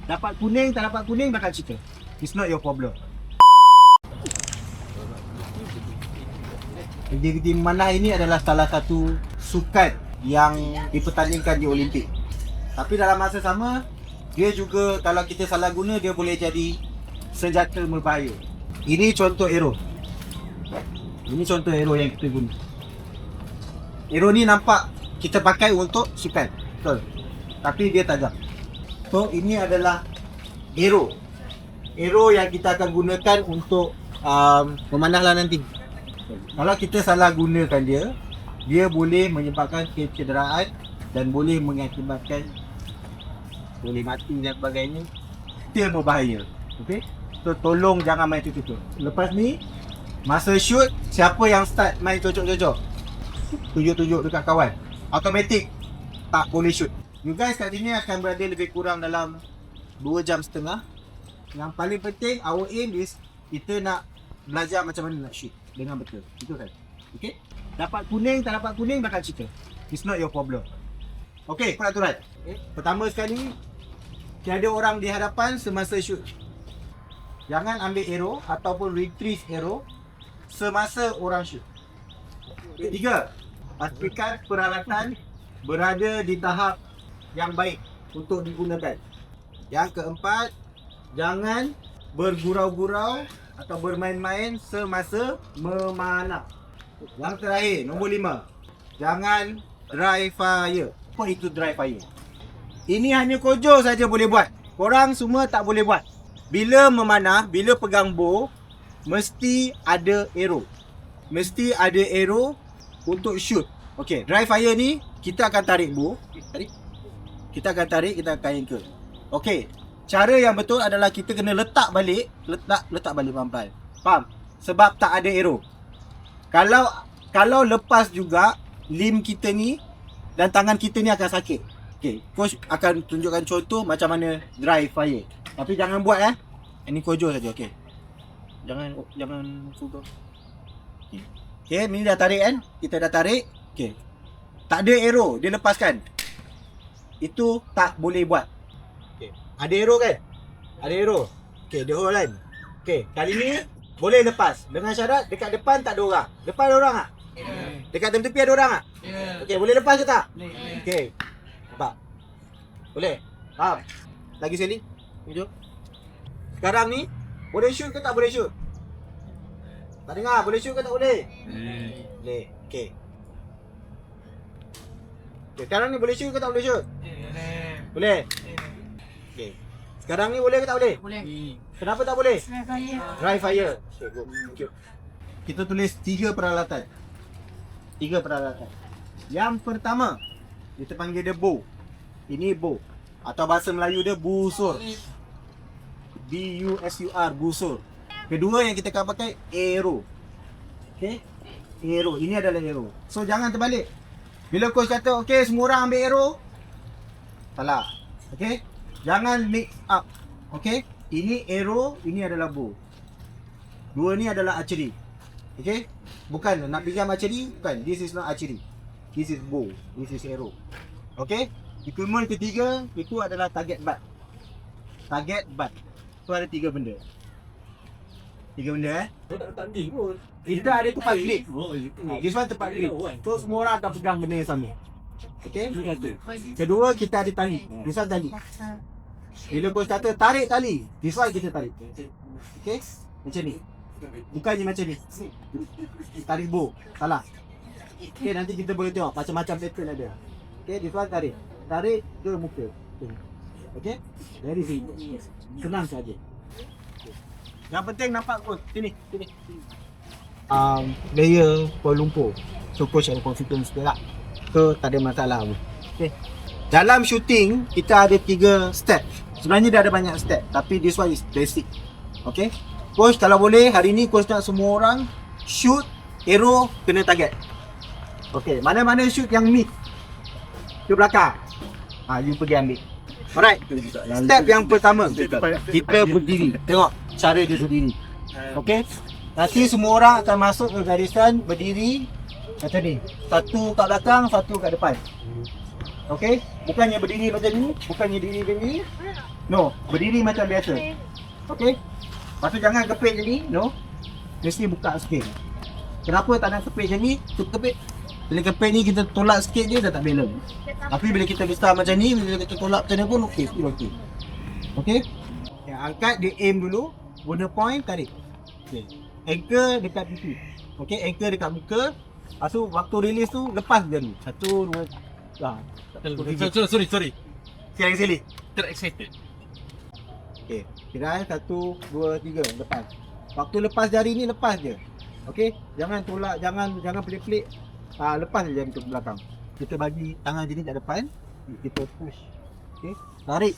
Dapat kuning, tak dapat kuning bakal cerita. It's not your problem. Gedi memanah ini adalah salah satu sukan yang dipertandingkan di Olimpik. Tapi dalam masa sama, dia juga kalau kita salah guna, dia boleh jadi senjata berbahaya. Ini contoh arrow. Ini contoh arrow yang kita guna. Arrow ni nampak kita pakai untuk sukan, betul. Tapi dia tajam. So ini adalah arrow. Arrow yang kita akan gunakan untuk memanahlah nanti. Kalau kita salah gunakan dia, dia boleh menyebabkan kecederaan dan boleh mengakibatkan boleh mati dan sebagainya. Dia berbahaya. Okey? So tolong jangan main tutup. Lepas ni masa shoot, siapa yang start main cocok-cocok, tunjuk-tunjuk dekat kawan, automatic tak boleh shoot. You guys kat sini akan berada lebih kurang dalam 2 jam setengah. Yang paling penting, our aim is kita nak belajar macam mana nak shoot dengan betul. Itu kan? Okay? Dapat kuning, tak dapat kuning bakal cerita. It's not your problem. Okay, peraturan. Okay. Pertama sekali, tiada orang di hadapan semasa shoot. Jangan ambil arrow ataupun retrieve arrow semasa orang shoot. Ketiga, pastikan peralatan berada di tahap yang baik untuk digunakan. Yang keempat, jangan bergurau-gurau atau bermain-main semasa memanah. Yang terakhir, nombor 5, jangan dry fire. Apa itu dry fire? Ini hanya Kojo saja boleh buat. Korang semua tak boleh buat. Bila memanah, bila pegang bow, mesti ada arrow. Mesti ada arrow untuk shoot. Okey, dry fire ni kita akan tarik bow. Tarik. Kita akan tarik, kita akan anchor. Okey, cara yang betul adalah kita kena letak balik pelan-pelan. Faham? Sebab tak ada arrow. Kalau lepas juga limb kita ni dan tangan kita ni akan sakit. Okey, coach akan tunjukkan contoh macam mana dry fire. Tapi jangan buat Ini Kojo saja, okey. Jangan suka. Okey, ni dah tarik kan? Kita dah tarik. Okey. Tak ada arrow, dia lepaskan. Itu tak boleh buat. Okey. Ada arrow kan? Ada arrow. Okey, dia hold kan? Okey, kali ni boleh lepas. Dengan syarat dekat depan tak ada orang. Depan ada orang tak? Dekat tepi ada orang tak? Okey, boleh lepas ke tak? Okey. Nampak? Boleh? Faham? Lagi sekali. Jom. Sekarang ni boleh shoot ke tak boleh shoot? Tak dengar, boleh shoot ke tak boleh? Boleh. Okey. Okey, sekarang ni boleh shoot ke tak boleh shoot? Boleh. Okey. Sekarang ni boleh ke tak boleh? Boleh. Kenapa tak boleh? Dry fire. Okay. Kita tulis 3 peralatan. 3 peralatan. Yang pertama, kita panggil dia bow. Ini bow. Atau bahasa Melayu dia busur. B-U-S-U-R, busur. Kedua yang kita akan pakai arrow. Okay? Arrow. Ini adalah arrow. So jangan terbalik. Bila coach kata, okay semua orang ambil arrow, salah. Okay? Jangan mix up. Okay? Ini arrow, ini adalah bow. Dua ni adalah archery. Okay? Bukan nak pinjam archery, bukan. This is not archery. This is bow. This is arrow. Okay? Equipment ketiga, itu adalah target butt. Target butt. Tu ada 3 benda. 3 benda Tak tanding pun. Kita ada tempat grip. Oh, itu. This one tempat grip. So semua orang akan pegang benda yang sama. Okay? Kata. Kedua, kita ada tali. This one tali. Bila coach kata tarik tali, this one kita tarik. Okay? Macam ni. Bukannya macam ni. Tarik bow. Salah. Okay, nanti kita boleh tengok macam-macam pattern ada. Okay, this one tarik. Tarik ke muka. Okay? Very simple. Senang saja. Yang penting nampak coach. Sini. Player Kuala Lumpur. So coach ada confidence dia lah. So tak ada masalah pun. Okay. Dalam shooting, kita ada 3 step. Sebenarnya dia ada banyak step. Tapi this one is basic. Okay. Coach kalau boleh, hari ni coach nak semua orang shoot, arrow, kena target. Okay. Mana-mana shoot yang mid ke belakang, you pergi ambil. Alright. Step yang pertama, kita berdiri. Tengok cara dia berdiri. Okay. Nanti semua orang akan masuk ke garisan berdiri macam ni. Satu kat belakang, satu kat depan. Okay? Bukannya berdiri macam ni, bukannya diri macam ni. No, berdiri macam biasa. Okay? Lepas tu jangan kepit macam ni, no. Mesti buka sikit. Kenapa tak nak kepit macam ni? Tu kepit. Bila kepit ni kita tolak sikit dia dah tak balance. Tapi bila kita besar macam ni, bila kita tolak macam ni pun okey, okey. Okey? Yang angkat dia aim dulu, guna point tarik. Okey. Anchor dekat pipi. Okey, anchor dekat muka. Lepas tu waktu release tu lepas dia dulu. 1 2 Sorry. Silap. Terexcited. Okey, kira 1 2 3 lepas. Waktu lepas jari ni lepas je. Okey, jangan tolak, jangan pelik-pelik. Lepas je jari tu ke belakang. Kita bagi tangan jenis kat depan. Kita push. Okey, tarik.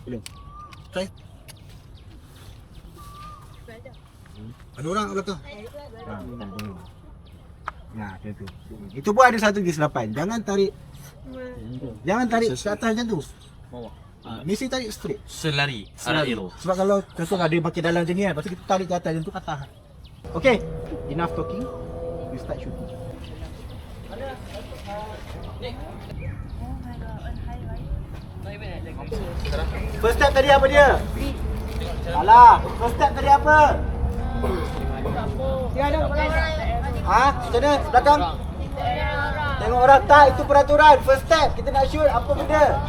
Boleh. Try. Ada orang kat belakang. Nah, macam tu. Itu pun ada satu kesilapan. Jangan tarik ke atas macam tu. Bawah. Mesti tarik straight. Selari. Arah arrow. Sebab kalau contoh ada pakai dalam macam ni kan, lepas tu kita tarik ke atas macam tu patah. Okay, enough talking. You start shooting. First step tadi apa dia? Alah, first step tadi apa? Macam mana? Belakang? Tengok orang tak, itu peraturan. First step, kita nak shoot apa benda?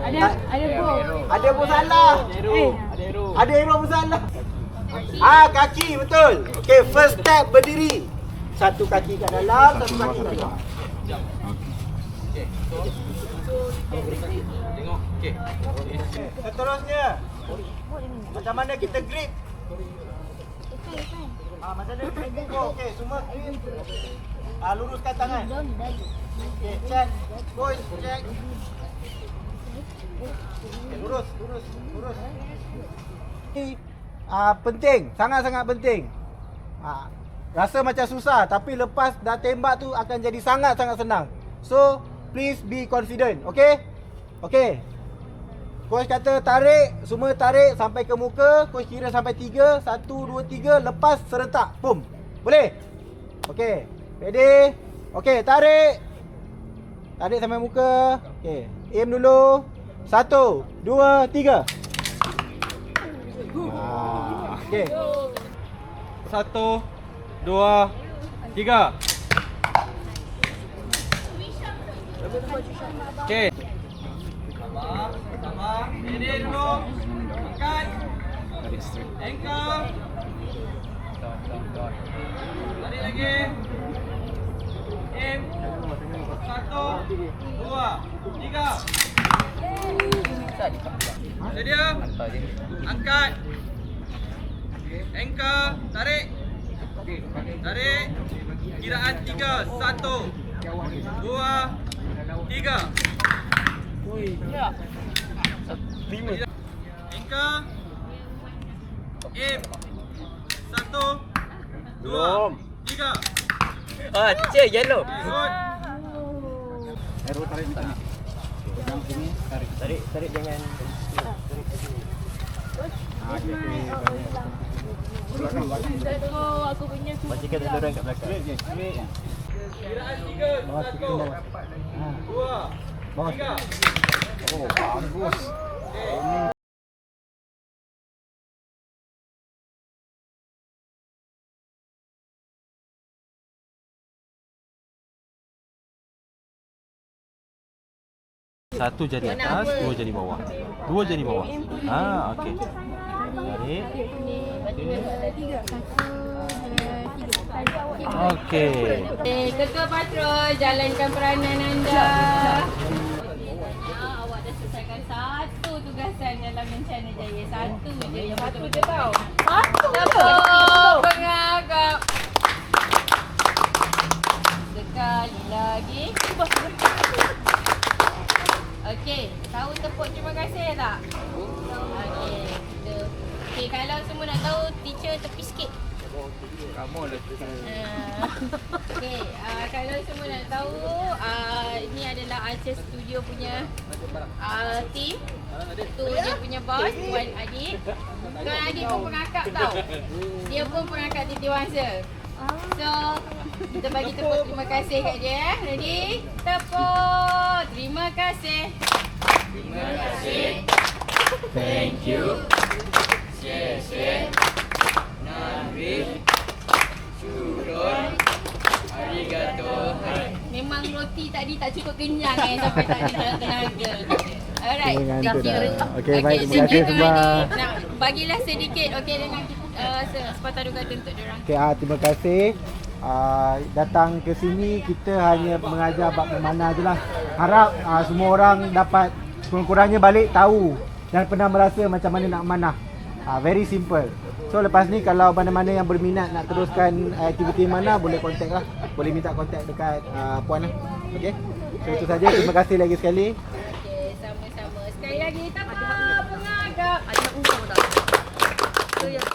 Ada bow. Ada pun salah. Ada arrow pun salah. Kaki betul. Okay, first step berdiri. Satu kaki kat dalam, satu kaki kat luar. Tengok. Okey. Seterusnya, macam mana kita grip? Macam mana grip pukul? Okay, semua grip. Luruskan tangan. Okay, check. Push, check. Okay, lurus. Ini penting, sangat-sangat penting. Rasa macam susah, tapi lepas dah tembak tu akan jadi sangat-sangat senang. So, please be confident, okay? Okay. Coach kata tarik, semua tarik sampai ke muka. Coach kira sampai 3, 1, 2, 3, lepas serentak. Boom. Boleh? Okay. Ready? Okay, tarik. Tarik sampai muka. Okay, aim dulu. 1, 2, 3. Okay. 1 2 3. Okey. Sabar. Ready dulu. Angkat. Anchor. Tarik lagi. Aim. 1 2 3. Sedia. Angkat. Anchor. Tarik. Tarik. Kiraan 3. 1 2 3. Anchor. Aim. 1 2 3. Teacher, yellow. Good. Arrow tarik ni. Pegang sini, tarik jangan. Belakang. Aku punya Pastikan ada orang kat belakang. Kiraan 3. 1 2 3. Oh, bagus. Satu jari atas, dua jari bawah. Dua jari bawah. Okey. Tarik. Okey. Ketua patrol, jalankan peranan anda. Awak dah selesaikan satu tugasan dalam Bencana Jaya. Satu je yang betul. Satu je tau. Tepuk pengagap. Sekali lagi. Okey, tahu tepuk terima kasih tak? Okey, kita. Okey, kalau semua nak tahu, teacher tepi sikit. Kamu lah. Okey, kalau semua nak tahu, ini adalah Archer Studio punya team. Tu dia punya boss, Puan Adik. Puan Adik pun pengakap tau. Dia pun pengakap Titi Wangsa. So, kita bagi tepuk terima kasih kat dia. Ready? Tepuk. Terima kasih. Terima kasih. Thank you. Xie Nabi. Syukur. Arigato. Memang roti tadi tak cukup kenyang sampai tak ada tenaga. Alright, Dengan thank tu you. dah. Okey, baik, terima thank you kasih semua. Tuan. Nak bagilah sedikit okey dengan sepatah dua kata untuk diorang. Okey, terima kasih. Datang ke sini kita hanya mengajar bab memanah je lah. Harap semua orang dapat kurang-kurangnya balik tahu dan pernah merasa macam mana nak manah. Very simple. So lepas ni kalau mana-mana yang berminat nak teruskan aktiviti mana boleh contact lah. Boleh minta contact dekat Puan lah. Okey. So itu saja. Terima kasih lagi sekali. Okey, sama-sama. Sekali lagi tepuk pengagap. Ada nak ungkap tak? So yang